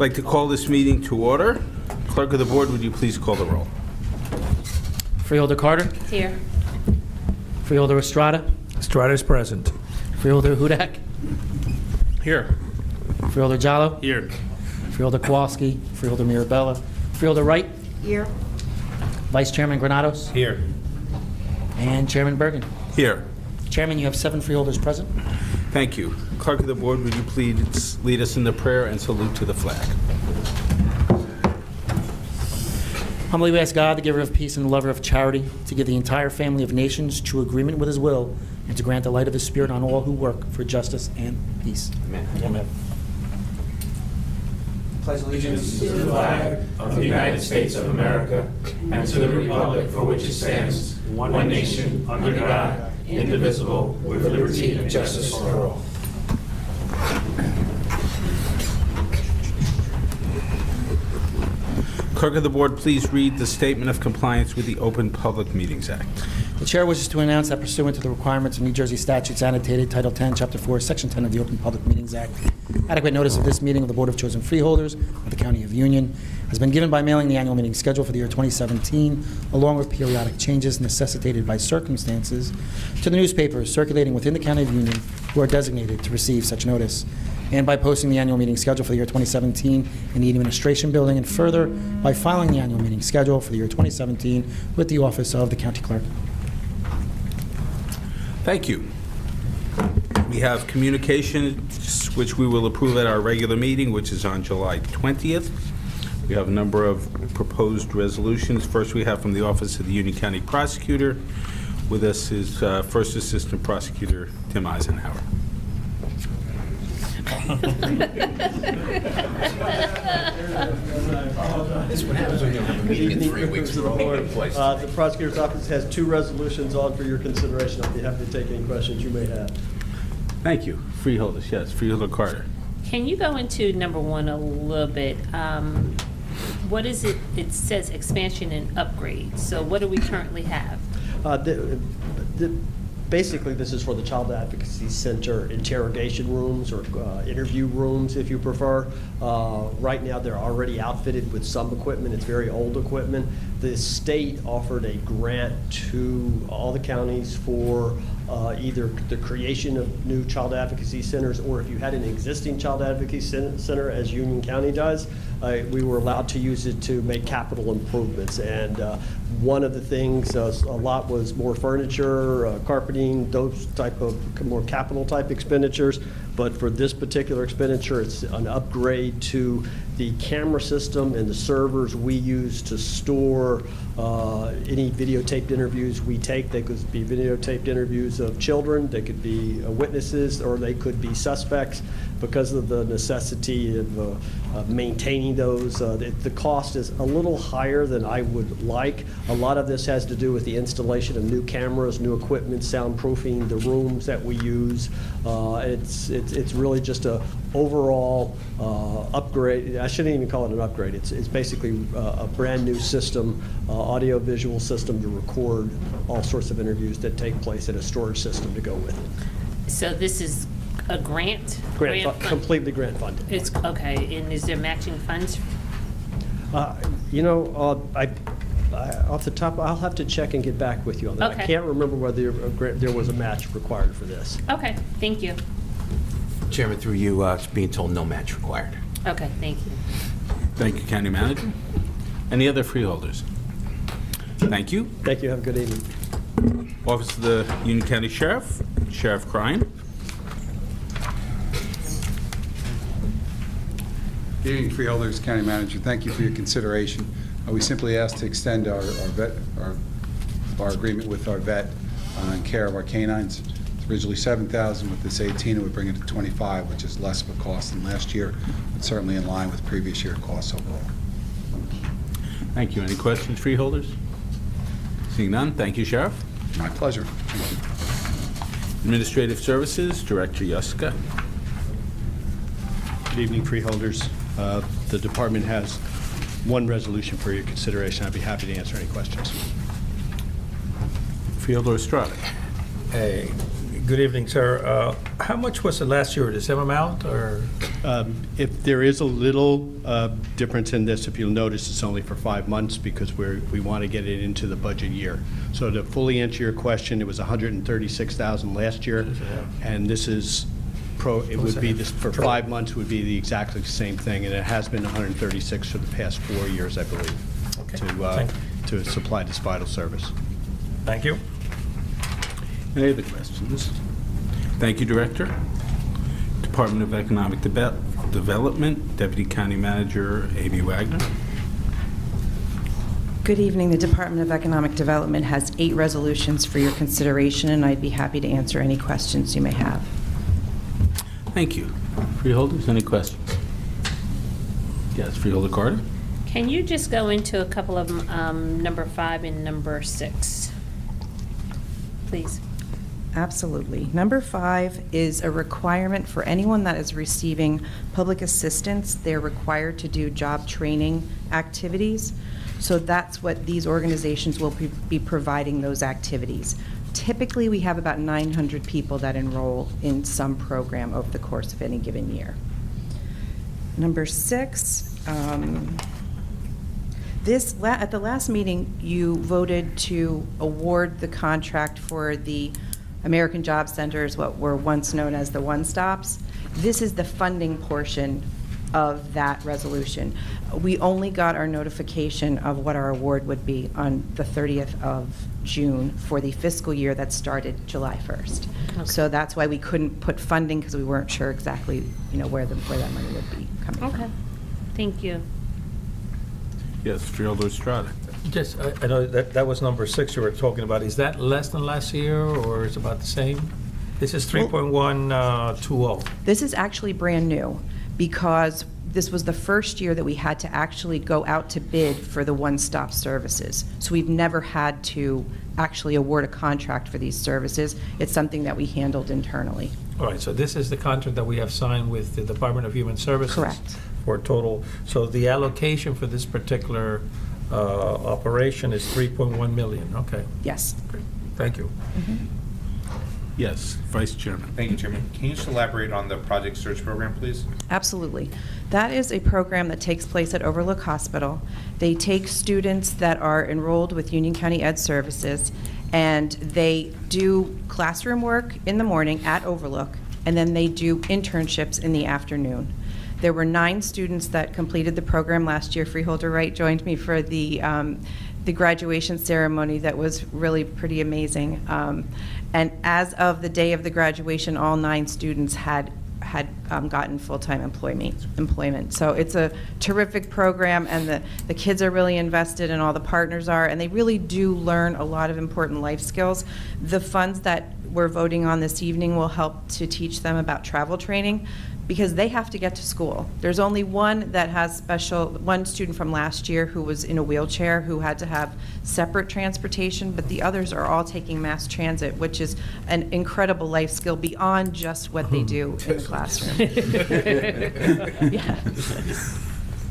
I'd like to call this meeting to order. Clerk of the Board, would you please call the roll? Freeholder Carter. Here. Freeholder Estrada. Estrada is present. Freeholder Hudak. Here. Freeholder Jallo. Here. Freeholder Kowalski. Freeholder Mirabella. Freeholder Wright. Here. Vice Chairman Granados. Here. And Chairman Bergen. Here. Chairman, you have 7 freeholders present. Thank you. Clerk of the Board, would you please lead us in the prayer and salute to the flag? Humbly we ask God, the giver of peace and the lover of charity, to give the entire family of nations true agreement with his will, and to grant the light of his Spirit on all who work for justice and peace. Amen. Amen. Pledge allegiance to the flag of the United States of America and to the republic for which it stands, one nation, under God, indivisible, with liberty and justice for all. Clerk of the Board, please read the Statement of Compliance with the Open Public Meetings Act. The Chair wishes to announce that pursuant to the requirements of New Jersey statutes annotated Title 10, Chapter 4, Section 10 of the Open Public Meetings Act, adequate notice of this meeting of the Board of Chosen Freeholders of the County of Union has been given by mailing the annual meeting schedule for the year 2017, along with periodic changes necessitated by circumstances, to the newspapers circulating within the County of Union who are designated to receive such notice, and by posting the annual meeting schedule for the year 2017 in the Administration Building, and further by filing the annual meeting schedule for the year 2017 with the Office of the County Clerk. Thank you. We have communications, which we will approve at our regular meeting, which is on July 20th. We have a number of proposed resolutions. First, we have from the Office of the Union County Prosecutor. With us is First Assistant Prosecutor Tim Eisenhower. This is what happens when you have a meeting in 3 weeks. We're all over the place. The prosecutor's office has 2 resolutions on for your consideration. I'll be happy to take any questions you may have. Thank you. Freeholders, yes. Freeholder Carter. Can you go into number 1 a little bit? What is it? It says expansion and upgrade. So what do we currently have? Basically, this is for the Child Advocacy Center interrogation rooms or interview rooms, if you prefer. Right now, they're already outfitted with some equipment. It's very old equipment. The state offered a grant to all the counties for either the creation of new child advocacy centers, or if you had an existing child advocacy center, as Union County does, we were allowed to use it to make capital improvements. And one of the things, a lot was more furniture, carpeting, those type of more capital type expenditures. But for this particular expenditure, it's an upgrade to the camera system and the servers we use to store any videotaped interviews we take. They could be videotaped interviews of children, they could be witnesses, or they could be suspects. Because of the necessity of maintaining those, the cost is a little higher than I would like. A lot of this has to do with the installation of new cameras, new equipment, soundproofing, the rooms that we use. It's really just a overall upgrade. I shouldn't even call it an upgrade. It's basically a brand new system, audio-visual system to record all sorts of interviews that take place, and a storage system to go with it. So this is a grant? Completely grant funded. It's okay. And is there matching funds? You know, off the top, I'll have to check and get back with you on that. Okay. I can't remember whether there was a match required for this. Okay, thank you. Chairman, through you, being told no match required. Okay, thank you. Thank you, County Manager. Any other freeholders? Thank you. Thank you. Have a good evening. Office of the Union County Sheriff, Sheriff Crime. Good evening, Freeholders, County Manager. Thank you for your consideration. We simply asked to extend our agreement with our vet in care of our canines. It's originally $7,000. With this 18, it would bring it to $25,000, which is less of a cost than last year, but certainly in line with previous year costs overall. Thank you. Any questions, freeholders? Seeing none, thank you, Sheriff. My pleasure. Thank you. Administrative Services, Director Yuska. Good evening, freeholders. The department has 1 resolution for your consideration. I'd be happy to answer any questions. Freeholder Estrada. Hey, good evening, sir. How much was it last year? The same amount, or If there is a little difference in this, if you'll notice, it's only for 5 months because we want to get it into the budget year. So to fully answer your question, it was $136,000 last year, and this is it would be this for 5 months would be the exactly same thing, and it has been 136 for the past 4 years, I believe, to supply this vital service. Thank you. Any other questions? Thank you, Director. Department of Economic Development, Deputy County Manager Amy Wagner. Good evening. The Department of Economic Development has 8 resolutions for your consideration, and I'd be happy to answer any questions you may have. Thank you. Freeholders, any questions? Yes, Freeholder Carter. Can you just go into a couple of them, number 5 and number 6, please? Absolutely. Number 5 is a requirement for anyone that is receiving public assistance. They're required to do job training activities. So that's what these organizations will be providing, those activities. Typically, we have about 900 people that enroll in some program over the course of any given year. Number 6, at the last meeting, you voted to award the contract for the American Job Centers, what were once known as the one-stops. This is the funding portion of that resolution. We only got our notification of what our award would be on the 30th of June for the fiscal year that started July 1st. Okay. So that's why we couldn't put funding, because we weren't sure exactly, where that money would be coming from. Thank you. Yes, Freeholder Estrada. Just, I know that was number 6 you were talking about. Is that less than last year, or is it about the same? This is 3.120. This is actually brand new, because this was the first year that we had to actually go out to bid for the one-stop services. So we've never had to actually award a contract for these services. It's something that we handled internally. All right, so this is the contract that we have signed with the Department of Human Services? Correct. For total, so the allocation for this particular operation is 3.1 million, okay. Yes. Great. Thank you. Mm-hmm. Yes, Vice Chairman. Thank you, Chairman. Can you just elaborate on the Project Search program, please? Absolutely. That is a program that takes place at Overlook Hospital. They take students that are enrolled with Union County Ed Services, and they do classroom work in the morning at Overlook, and then they do internships in the afternoon. There were 9 students that completed the program last year. Freeholder Wright joined me for the graduation ceremony. That was really pretty amazing. And as of the day of the graduation, all 9 students had gotten full-time employment. So it's a terrific program, and the kids are really invested, and all the partners are, and they really do learn a lot of important life skills. The funds that we're voting on this evening will help to teach them about travel training, because they have to get to school. There's only one that has one student from last year who was in a wheelchair who had to have separate transportation, but the others are all taking mass transit, which is an incredible life skill beyond just what they do in the classroom. Yeah.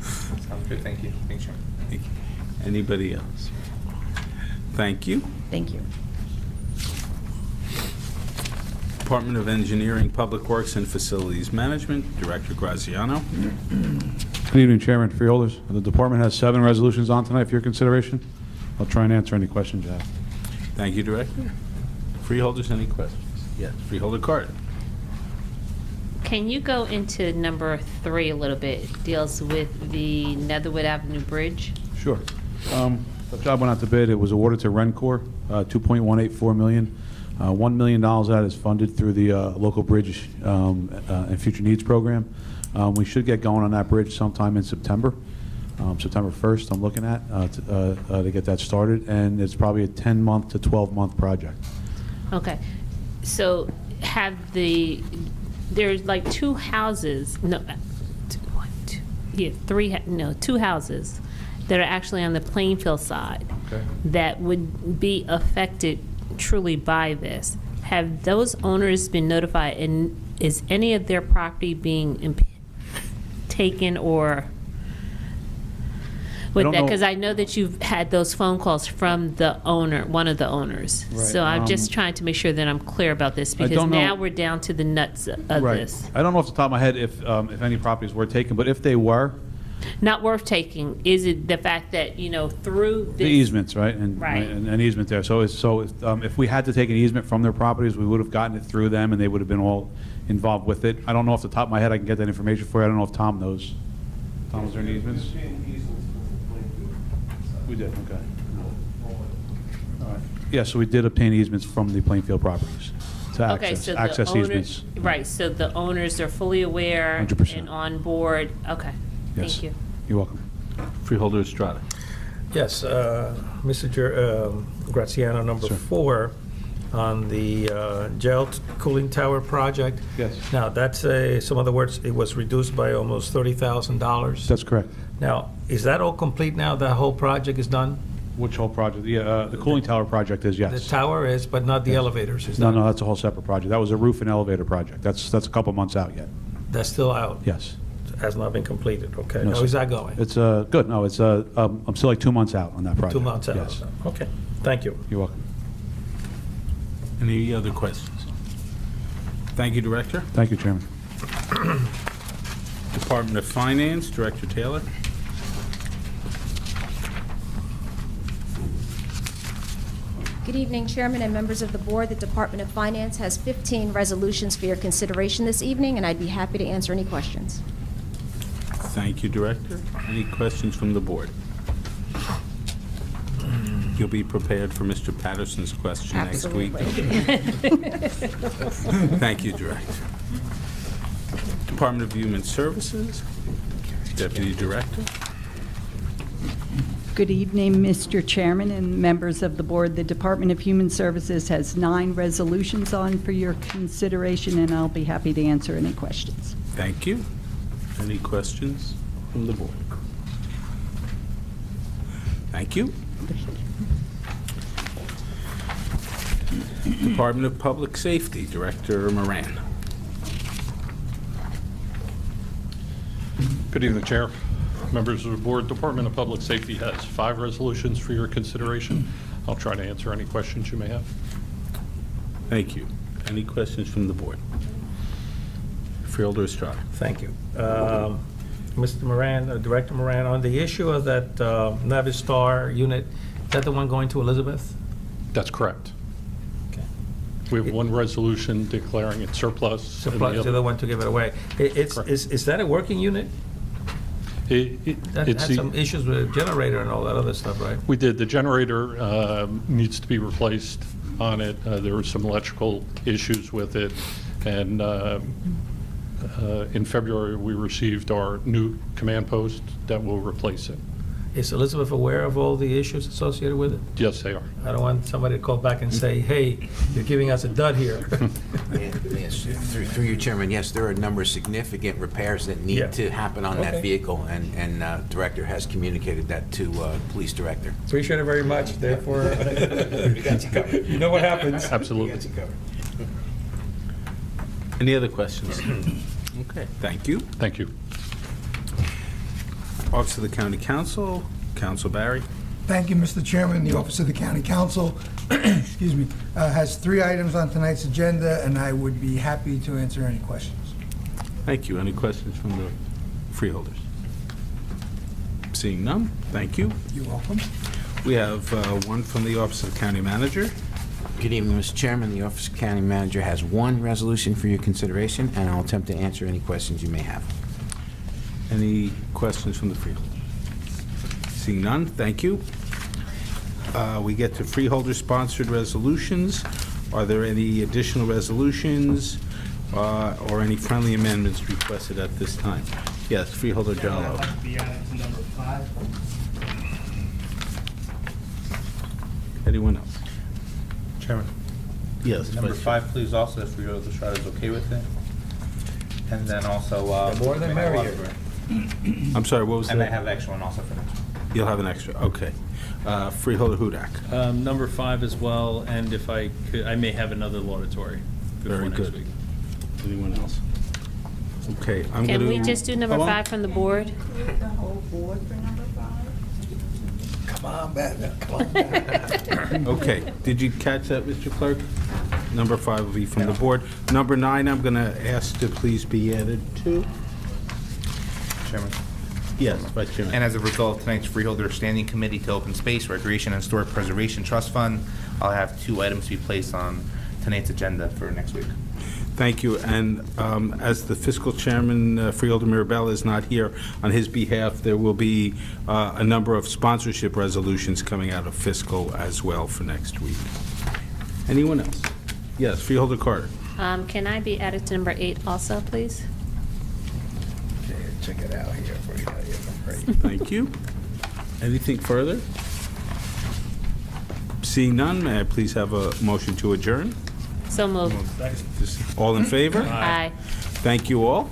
Sounds good. Thank you. Thanks, Chairman. Thank you. Anybody else? Thank you. Thank you. Department of Engineering, Public Works, and Facilities Management, Director Graziano. Good evening, Chairman, Freeholders. The department has 7 resolutions on tonight for your consideration. I'll try and answer any questions you have. Thank you, Director. Freeholders, any questions? Yes, Freeholder Carter. Can you go into number 3 a little bit? It deals with the Netherwood Avenue Bridge. Sure. The job went out to bid. It was awarded to Rencor, $2.184 million. $1 million of that is funded through the local bridge and future needs program. We should get going on that bridge sometime in September. September 1st, I'm looking at to get that started, and it's probably a 10-month to 12-month project. Okay. So there's like 2 houses, no, 2 houses that are actually on the Plainfield side, okay, that would be affected truly by this. Have those owners been notified, and is any of their property being taken or with don't that? know- Because I know that you've had those phone calls from the owner, one of the owners. Right, So I'm just trying to make sure that I'm clear about this, I because don't know- now we're down to the nuts of Right. this. I don't know off the top of my head if any properties were taken, but if they were, Not worth taking, is it the fact that, through this? the easements, right? Right. And an easement there. So if we had to take an easement from their properties, we would have gotten it through them, and they would have been all involved with it. I don't know off the top of my head, I can get that information for you. I don't know if Tom knows. Tom, was there any easements? We did, okay. All right. Yeah, so we did obtain easements from the Plainfield properties to Okay, so the access owners, easements. right, so the owners are fully aware 100%. and on board. Okay, Yes. thank you. You're welcome. Freeholder Estrada. Yes, Mr. Graziano, number Sir. 4, on the jail cooling tower project. Yes. Now, that's some other words, it was reduced by almost $30,000. That's correct. Now, is that all complete now? The whole project is done? Which whole project? The cooling tower project is, yes. The tower is, but not the elevators, is No, that? no, that's a whole separate project. That was a roof and elevator project. That's a couple months out yet. That's still out? Yes. Has not been completed, okay. No, How sir. is that going? It's good. No, it's I'm still like 2 months out on that project. 2 months out? Yes. Okay, thank you. You're welcome. Any other questions? Thank you, Director. Thank you, Chairman. Department of Finance, Director Taylor. Good evening, Chairman and members of the board. The Department of Finance has 15 resolutions for your consideration this evening, and I'd be happy to answer any questions. Thank you, Director. Any questions from the board? You'll be prepared for Mr. Patterson's question next week. Thank you, Director. Department of Human Services, Deputy Director. Good evening, Mr. Chairman and members of the board. The Department of Human Services has 9 resolutions on for your consideration, and I'll be happy to answer any questions. Thank you. Any questions from the board? Thank you. Department of Public Safety, Director Moran. Good evening, Chair. Members of the board, Department of Public Safety has 5 resolutions for your consideration. I'll try to answer any questions you may have. Thank you. Any questions from the board? Freeholder Estrada. Thank you. Mr. Moran, Director Moran, on the issue of that Navistar unit, is that the one going to Elizabeth? That's correct. Okay. We have 1 resolution declaring it surplus. and Surplus, the other one to give it away. Is that a working unit? That It's had some issues with the generator and all that other stuff, right? We did. The generator needs to be replaced on it. There were some electrical issues with it. And in February, we received our new command post that will replace it. Is Elizabeth aware of all the issues associated with it? Yes, they are. I don't want somebody to call back and say, hey, you're giving us a dud here. Yes, through you, Chairman, yes, there are a number of significant repairs that need Yeah. to happen on that Okay. vehicle, and Director has communicated that to Police Director. Appreciate it very much, therefore. We got you covered. You know what happens. Absolutely. We got you covered. Any other questions? Okay, thank you. Thank you. Office of the County Council, Council Barry. Thank you, Mr. Chairman. The Office of the County Council, excuse me, has 3 items on tonight's agenda, and I would be happy to answer any questions. Thank you. Any questions from the freeholders? Seeing none, thank you. You're welcome. We have one from the Office of the County Manager. Good evening, Mr. Chairman. The Office of County Manager has 1 resolution for your consideration, and I'll attempt to answer any questions you may have. Any questions from the freeholders? Seeing none, thank you. We get to freeholder-sponsored resolutions. Are there any additional resolutions or any friendly amendments requested at this time? Yes, Freeholder Jallo. I'd like to be added to number 5. Anyone else? Chairman? Yes. Number Vice 5, please, also, if Freeholder Estrada is okay with it. And then also... The more the merrier. I'm sorry, what was that? I may have an extra one also for next one. You'll have an extra, okay. Freeholder Hudak. Number 5 as well, and if I could, I may have another laudatory before Very next good. week. Anyone else? Okay, I'm going to... Can we just do number 5 from the board? The whole board for number 5? Come on, man, come on. Okay, did you catch that, Mr. Clerk? Number 5 will be from the board. Number 9, I'm going to ask to please be added to. Chairman. Yes, Vice Chairman. And as a result of tonight's Freeholder Standing Committee to Open Space, Recreation, and Historic Preservation Trust Fund, I'll have 2 items to be placed on tonight's agenda for next week. Thank you. And as the fiscal chairman, Freeholder Mirabella, is not here, on his behalf, there will be a number of sponsorship resolutions coming out of fiscal as well for next week. Anyone else? Yes, Freeholder Carter. Can I be added to number 8 also, please? Okay, check it out here for you. Thank you. Anything further? Seeing none, may I please have a motion to adjourn? So moved. All in favor? Aye. Thank you all.